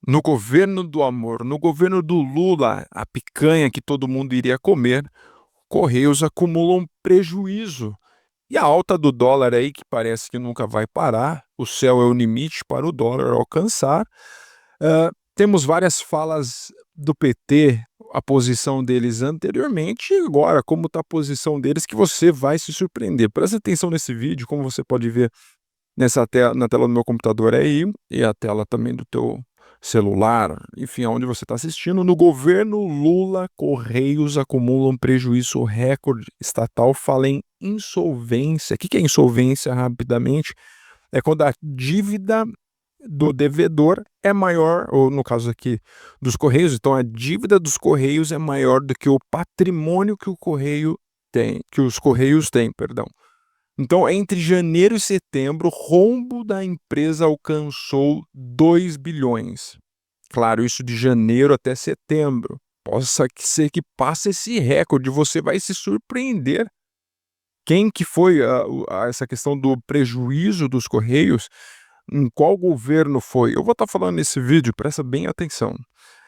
No governo do amor, no governo do Lula, a picanha que todo mundo iria comer, Correios acumulam prejuízo. E a alta do dólar aí, que parece que nunca vai parar, o céu é o limite para o dólar alcançar. Temos várias falas do PT, a posição deles anteriormente e agora, como está a posição deles, que você vai se surpreender. Presta atenção nesse vídeo, como você pode ver na tela do meu computador aí, e a tela também do teu celular, enfim, aonde você está assistindo. No governo Lula, Correios acumulam prejuízo recorde estatal, fala em insolvência. O que é insolvência, rapidamente? É quando a dívida do devedor é maior, ou no caso aqui dos Correios, então a dívida dos Correios é maior do que o patrimônio que o Correio tem, que os Correios têm, perdão. Então, entre janeiro e setembro, o rombo da empresa alcançou 2 bilhões. Claro, isso de janeiro até setembro. Possa ser que passe esse recorde, você vai se surpreender. Quem que foi essa questão do prejuízo dos Correios? Em qual governo foi? Eu vou estar falando nesse vídeo, presta bem atenção.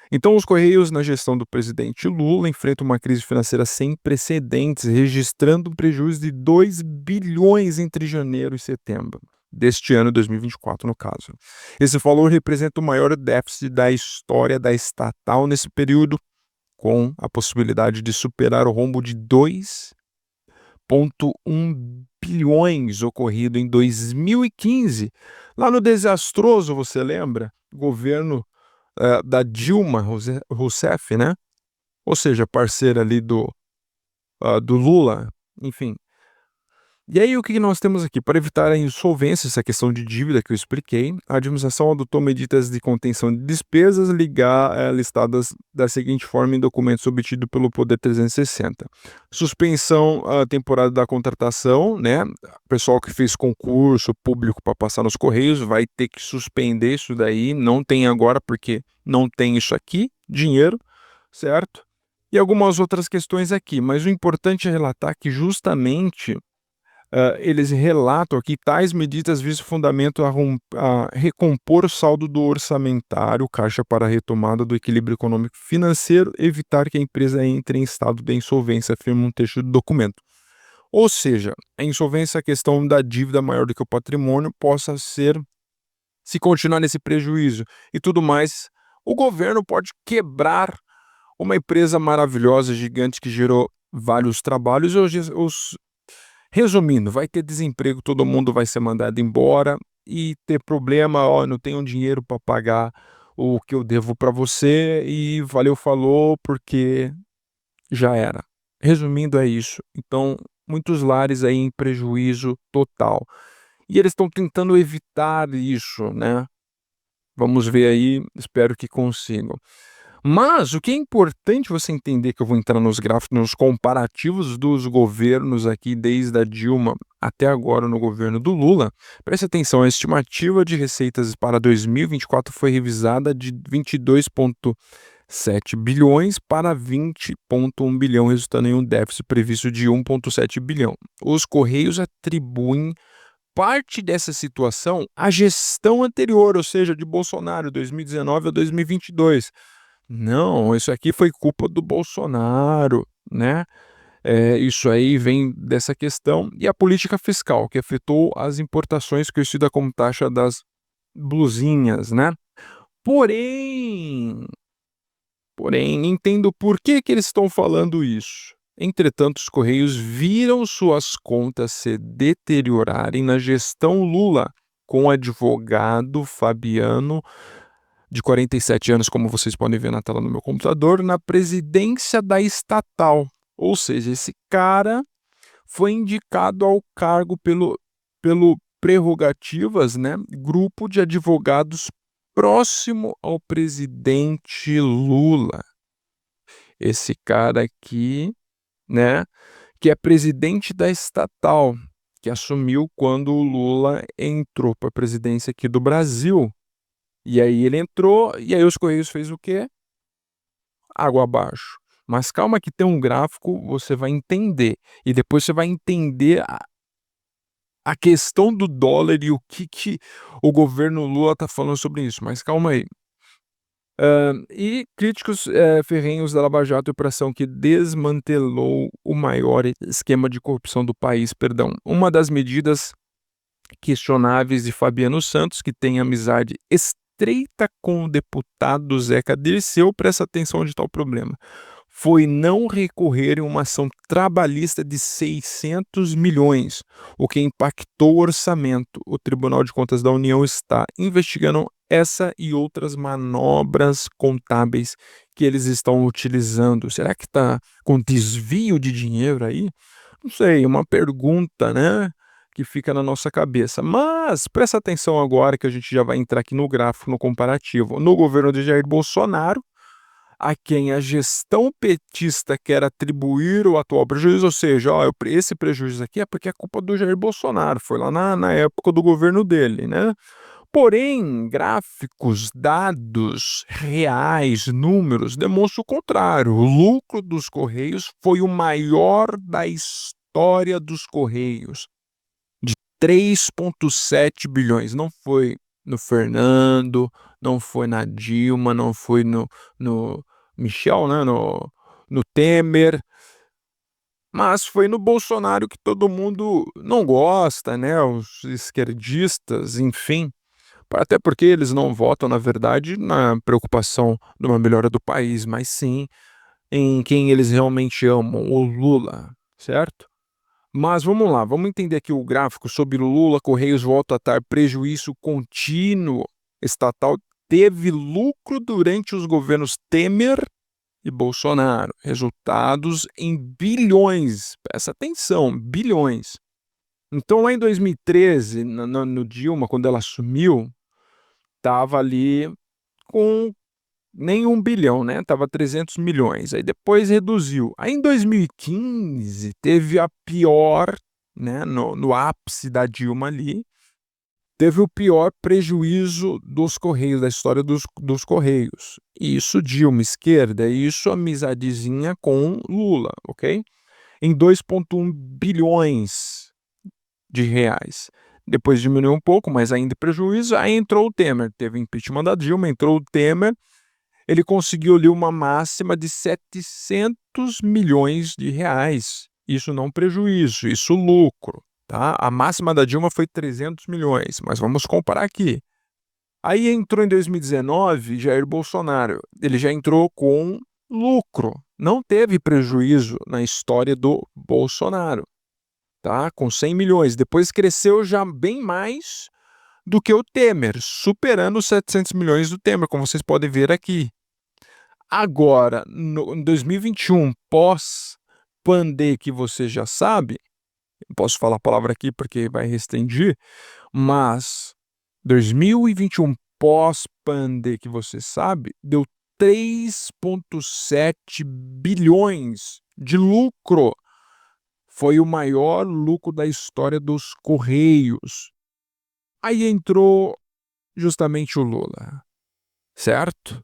Então, os Correios, na gestão do presidente Lula, enfrentam uma crise financeira sem precedentes, registrando um prejuízo de 2 bilhões entre janeiro e setembro deste ano, 2024, no caso. Esse valor representa o maior déficit da história da estatal nesse período, com a possibilidade de superar o rombo de 2,1 bilhões ocorrido em 2015. Lá no desastroso, você lembra? Governo da Dilma Rousseff, né? Ou seja, parceira ali do Lula, enfim. E aí, o que nós temos aqui? Para evitar a insolvência, essa questão de dívida que eu expliquei, a administração adotou medidas de contenção de despesas listadas da seguinte forma em documentos obtidos pelo Poder 360. Suspensão temporária da contratação, né? O pessoal que fez concurso público para passar nos Correios vai ter que suspender isso daí, não tem agora porque não tem isso aqui, dinheiro, certo? E algumas outras questões aqui, mas o importante é relatar que justamente eles relatam aqui tais medidas visam fundamento a recompor o saldo do orçamentário, caixa para a retomada do equilíbrio econômico e financeiro, evitar que a empresa entre em estado de insolvência, afirma um texto do documento. Ou seja, a insolvência, a questão da dívida maior do que o patrimônio, possa ser, se continuar nesse prejuízo e tudo mais, o governo pode quebrar uma empresa maravilhosa, gigante, que gerou vários trabalhos. Hoje, resumindo, vai ter desemprego, todo mundo vai ser mandado embora e ter problema, ó, não tenho dinheiro para pagar o que eu devo para você e valeu, falou, porque já era. Resumindo, é isso. Então, muitos lares aí em prejuízo total. E eles estão tentando evitar isso, né? Vamos ver aí, espero que consigam. Mas o que é importante você entender, que eu vou entrar nos gráficos, nos comparativos dos governos aqui, desde a Dilma até agora no governo do Lula, preste atenção, a estimativa de receitas para 2024 foi revisada de 22,7 bilhões para 20,1 bilhão, resultando em um déficit previsto de 1,7 bilhão. Os Correios atribuem parte dessa situação à gestão anterior, ou seja, de Bolsonaro, 2019 a 2022. Não, isso aqui foi culpa do Bolsonaro, né? Isso aí vem dessa questão. E a política fiscal, que afetou as importações, conhecida como taxa das blusinhas, né? Porém, entendo por que eles estão falando isso. Entretanto, os Correios viram suas contas se deteriorarem na gestão Lula, com o advogado Fabiano, de 47 anos, como vocês podem ver na tela do meu computador, na presidência da estatal. Ou seja, esse cara foi indicado ao cargo pelo Prerrogativas, né? Grupo de advogados próximo ao presidente Lula. Esse cara aqui, né? Que é presidente da estatal, que assumiu quando o Lula entrou para a presidência aqui do Brasil. E aí ele entrou, e aí os Correios fez o quê? Água abaixo. Mas calma que tem um gráfico, você vai entender. E depois você vai entender a questão do dólar e o que o governo Lula está falando sobre isso. Mas calma aí. E críticos ferrenhos da Lava Jato e operação que desmantelou o maior esquema de corrupção do país, perdão. Uma das medidas questionáveis de Fabiano Santos, que tem amizade estreita com o deputado Zeca Dirceu, presta atenção onde está o problema, foi não recorrer em uma ação trabalhista de 600 milhões, o que impactou o orçamento. O Tribunal de Contas da União está investigando essa e outras manobras contábeis que eles estão utilizando. Será que está com desvio de dinheiro aí? Não sei, uma pergunta, né, que fica na nossa cabeça. Mas presta atenção agora que a gente já vai entrar aqui no gráfico, no comparativo. No governo de Jair Bolsonaro, a quem a gestão petista quer atribuir o atual prejuízo, ou seja, ó, esse prejuízo aqui é porque é culpa do Jair Bolsonaro, foi lá na época do governo dele, né? Porém, gráficos, dados reais, números, demonstram o contrário. O lucro dos Correios foi o maior da história dos Correios, de 3,7 bilhões. Não foi no Fernando, não foi na Dilma, não foi no Michel, né? No Temer, mas foi no Bolsonaro que todo mundo não gosta, né? Os esquerdistas, enfim. Até porque eles não votam, na verdade, na preocupação de uma melhora do país, mas sim em quem eles realmente amam, o Lula, certo? Mas vamos lá, vamos entender aqui o gráfico sobre o Lula. Correios volta a estar prejuízo contínuo estatal. Teve lucro durante os governos Temer e Bolsonaro. Resultados em bilhões. Presta atenção, bilhões. Então, lá em 2013, no Dilma, quando ela assumiu, estava ali com nem 1 bilhão, né? Tava 300 milhões. Aí depois reduziu. Aí em 2015 teve a pior, né? No ápice da Dilma ali, teve o pior prejuízo dos Correios, da história dos Correios. Isso Dilma, esquerda, isso amizadezinha com Lula, ok? Em 2,1 bilhões de reais. Depois diminuiu um pouco, mas ainda prejuízo. Aí entrou o Temer. Teve impeachment da Dilma, entrou o Temer. Ele conseguiu ali uma máxima de 700 milhões de reais. Isso não prejuízo, isso lucro, tá? A máxima da Dilma foi 300 milhões, mas vamos comparar aqui. Aí entrou em 2019 Jair Bolsonaro. Ele já entrou com lucro, não teve prejuízo na história do Bolsonaro, tá? Com 100 milhões. Depois cresceu já bem mais do que o Temer, superando os 700 milhões do Temer, como vocês podem ver aqui. Agora, em 2021, pós-pandemia, que você já sabe, não posso falar a palavra aqui porque vai restringir, mas 2021, pós-pandemia, que você sabe, deu 3,7 bilhões de lucro. Foi o maior lucro da história dos Correios. Aí entrou justamente o Lula, certo?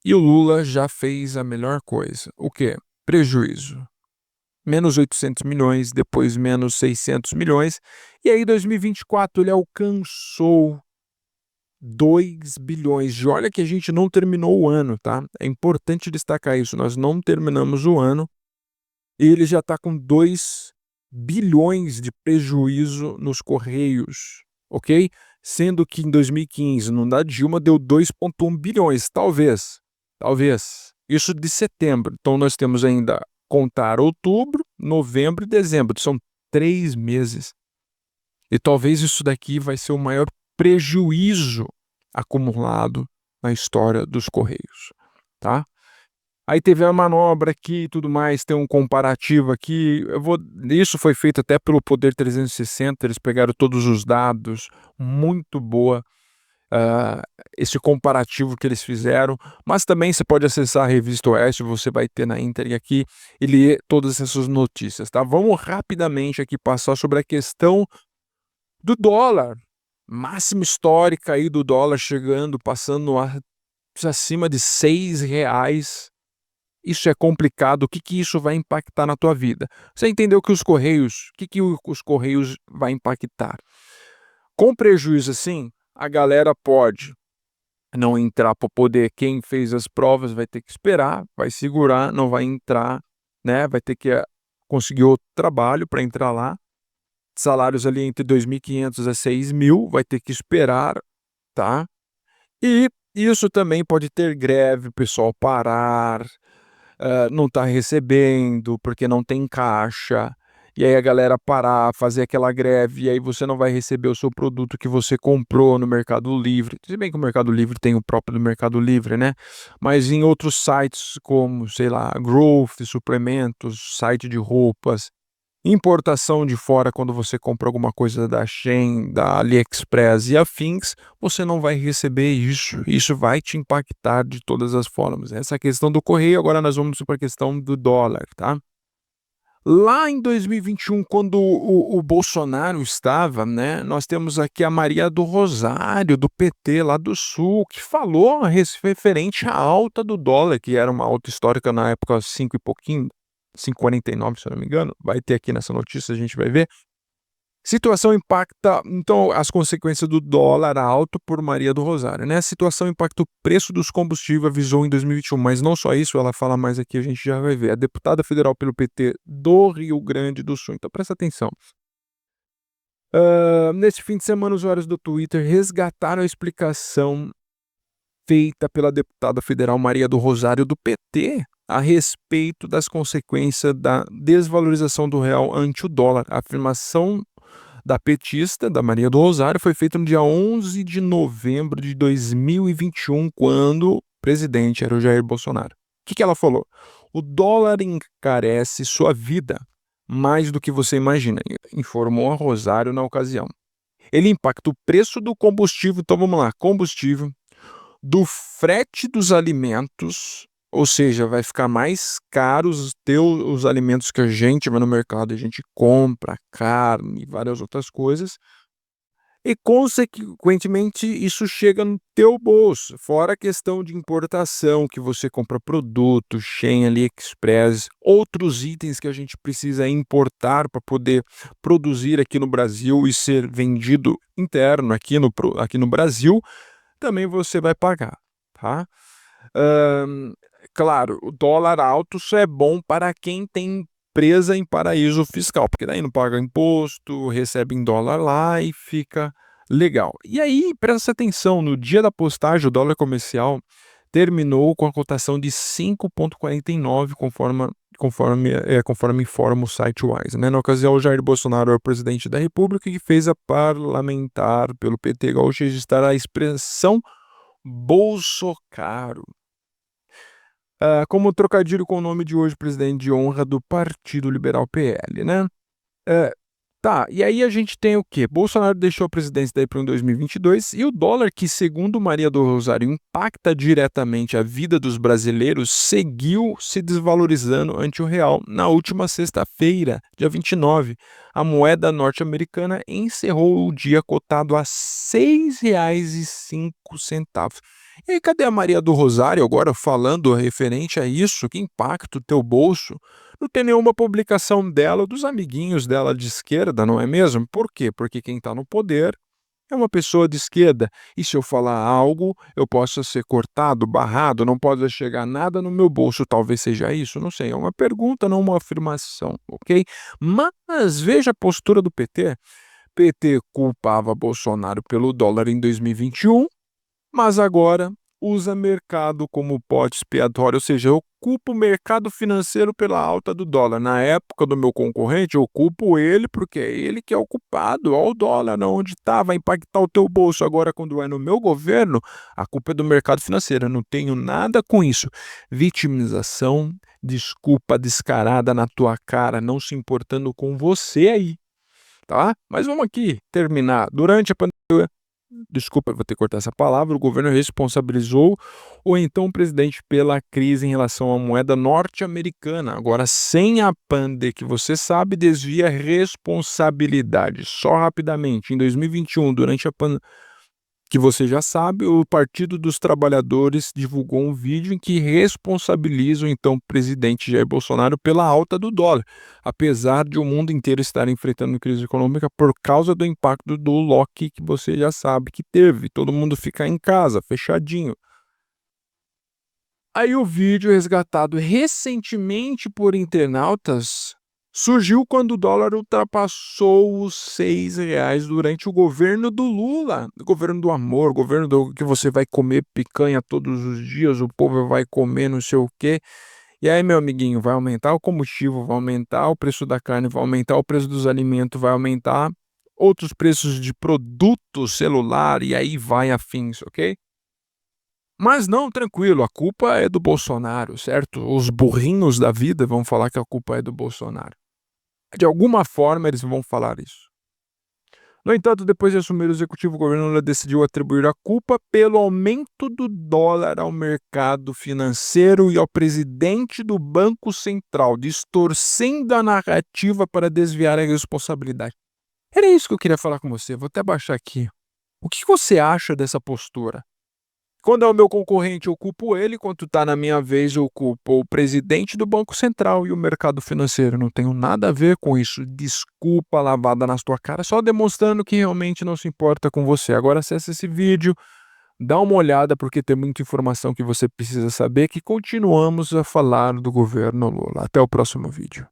E o Lula já fez a melhor coisa. O quê? Prejuízo. Menos 800 milhões, depois menos 600 milhões. E aí, em 2024, ele alcançou 2 bilhões. E olha que a gente não terminou o ano, tá? É importante destacar isso. Nós não terminamos o ano. E ele já está com 2 bilhões de prejuízo nos Correios, ok? Sendo que em 2015, no da Dilma, deu 2,1 bilhões, talvez. Isso de setembro. Então nós temos ainda contar outubro, novembro e dezembro. São 3 meses. E talvez isso daqui vai ser o maior prejuízo acumulado na história dos Correios, tá? Aí teve a manobra aqui e tudo mais, tem um comparativo aqui. Isso foi feito até pelo Poder 360, eles pegaram todos os dados, muito boa esse comparativo que eles fizeram. Mas também você pode acessar a Revista Oeste, você vai ter na íntegra aqui e ler todas essas notícias, tá? Vamos rapidamente aqui passar sobre a questão do dólar. Máxima histórica aí do dólar chegando, passando acima de R$ 6. Isso é complicado. O que isso vai impactar na tua vida? Você entendeu que os Correios, os Correios vai impactar? Com prejuízo assim, a galera pode não entrar para poder, quem fez as provas vai ter que esperar, vai segurar, não vai entrar, né, vai ter que conseguir outro trabalho para entrar lá. Salários ali entre 2.500 a 6.000, vai ter que esperar, tá. E isso também pode ter greve, o pessoal parar, não tá recebendo, porque não tem caixa, e aí a galera parar, fazer aquela greve, e aí você não vai receber o seu produto que você comprou no Mercado Livre. Se bem que o Mercado Livre tem o próprio do Mercado Livre, né, mas em outros sites como, sei lá, Growth, suplementos, site de roupas, importação de fora, quando você compra alguma coisa da Shein, da AliExpress e afins, você não vai receber isso. Isso vai te impactar de todas as formas. Essa é a questão do correio, agora nós vamos para a questão do dólar, tá? Lá em 2021, quando o Bolsonaro estava, né, nós temos aqui a Maria do Rosário, do PT lá do Sul, que falou referente à alta do dólar, que era uma alta histórica na época 5 e pouquinho, 5,49, se eu não me engano, vai ter aqui nessa notícia, a gente vai ver. Situação impacta, então, as consequências do dólar alto por Maria do Rosário, né? A situação impacta o preço dos combustíveis, avisou em 2021, mas não só isso, ela fala mais aqui, a gente já vai ver. A deputada federal pelo PT do Rio Grande do Sul, então presta atenção. Nesse fim de semana, usuários do Twitter resgataram a explicação feita pela deputada federal Maria do Rosário do PT a respeito das consequências da desvalorização do real ante o dólar. A afirmação da petista, da Maria do Rosário, foi feita no dia 11 de novembro de 2021, quando o presidente era o Jair Bolsonaro. O que ela falou? O dólar encarece sua vida mais do que você imagina, informou a Rosário na ocasião. Ele impacta o preço do combustível, então vamos lá, combustível, do frete dos alimentos, ou seja, vai ficar mais caros os alimentos que a gente vai no mercado, a gente compra, carne e várias outras coisas, e consequentemente isso chega no teu bolso, fora a questão de importação, que você compra produtos, Shein, AliExpress, outros itens que a gente precisa importar para poder produzir aqui no Brasil e ser vendido interno aqui no Brasil, também você vai pagar, tá? Hã, claro, o dólar alto só é bom para quem tem empresa em paraíso fiscal, porque daí não paga imposto, recebe em dólar lá e fica legal. E aí, presta atenção, no dia da postagem, o dólar comercial terminou com a cotação de 5,49, conforme informa o site Wise, né. Na ocasião, o Jair Bolsonaro é o presidente da república que fez a parlamentar pelo PT gaúcho registrar a expressão "bolsocaro", como trocadilho com o nome de hoje presidente de honra do Partido Liberal PL, né. Eh, tá, e aí a gente tem o quê? Bolsonaro deixou a presidência daí para 2022 e o dólar, que segundo Maria do Rosário impacta diretamente a vida dos brasileiros, seguiu se desvalorizando ante o real. Na última sexta-feira, dia 29, a moeda norte-americana encerrou o dia cotado a R$ 6,05. E aí, cadê a Maria do Rosário agora falando referente a isso? Que impacta o teu bolso? Não tem nenhuma publicação dela ou dos amiguinhos dela de esquerda, não é mesmo? Por quê? Porque quem está no poder é uma pessoa de esquerda. E se eu falar algo, eu posso ser cortado, barrado, não pode chegar nada no meu bolso. Talvez seja isso, não sei. É uma pergunta, não uma afirmação, ok? Mas veja a postura do PT. PT culpava Bolsonaro pelo dólar em 2021, mas agora usa mercado como bote expiatório, ou seja, eu culpo o mercado financeiro pela alta do dólar. Na época do meu concorrente, eu culpo ele porque é ele que é o culpado. Olha o dólar onde está, vai impactar o teu bolso. Agora, quando é no meu governo, a culpa é do mercado financeiro. Eu não tenho nada com isso. Vitimização, desculpa descarada na tua cara, não se importando com você aí, tá? Mas vamos aqui terminar. Durante a pandemia, desculpa, vou ter que cortar essa palavra, o governo responsabilizou ou então o presidente pela crise em relação à moeda norte-americana. Agora, sem a pandemia, que você sabe, desvia a responsabilidade. Só rapidamente, em 2021, durante a pandemia, que você já sabe, o Partido dos Trabalhadores divulgou um vídeo em que responsabiliza o então presidente Jair Bolsonaro pela alta do dólar, apesar de o mundo inteiro estar enfrentando crise econômica por causa do impacto do lock que você já sabe que teve, todo mundo ficar em casa, fechadinho. Aí o vídeo resgatado recentemente por internautas surgiu quando o dólar ultrapassou os R$ 6 durante o governo do Lula, o governo do amor, governo do que você vai comer picanha todos os dias, o povo vai comer não sei o quê. E aí, meu amiguinho, vai aumentar o combustível, vai aumentar o preço da carne, vai aumentar o preço dos alimentos, vai aumentar outros preços de produtos celular e aí vai afins, ok? Mas não, tranquilo, a culpa é do Bolsonaro, certo? Os burrinhos da vida vão falar que a culpa é do Bolsonaro. De alguma forma eles vão falar isso. No entanto, depois de assumir o executivo, o governo Lula decidiu atribuir a culpa pelo aumento do dólar ao mercado financeiro e ao presidente do Banco Central, distorcendo a narrativa para desviar a responsabilidade. Era isso que eu queria falar com você, vou até baixar aqui. O que você acha dessa postura? Quando é o meu concorrente, eu culpo ele. Quando está na minha vez, eu culpo o presidente do Banco Central e o mercado financeiro. Não tenho nada a ver com isso. Desculpa lavada na sua cara, só demonstrando que realmente não se importa com você. Agora acessa esse vídeo, dá uma olhada, porque tem muita informação que você precisa saber, que continuamos a falar do governo Lula. Até o próximo vídeo.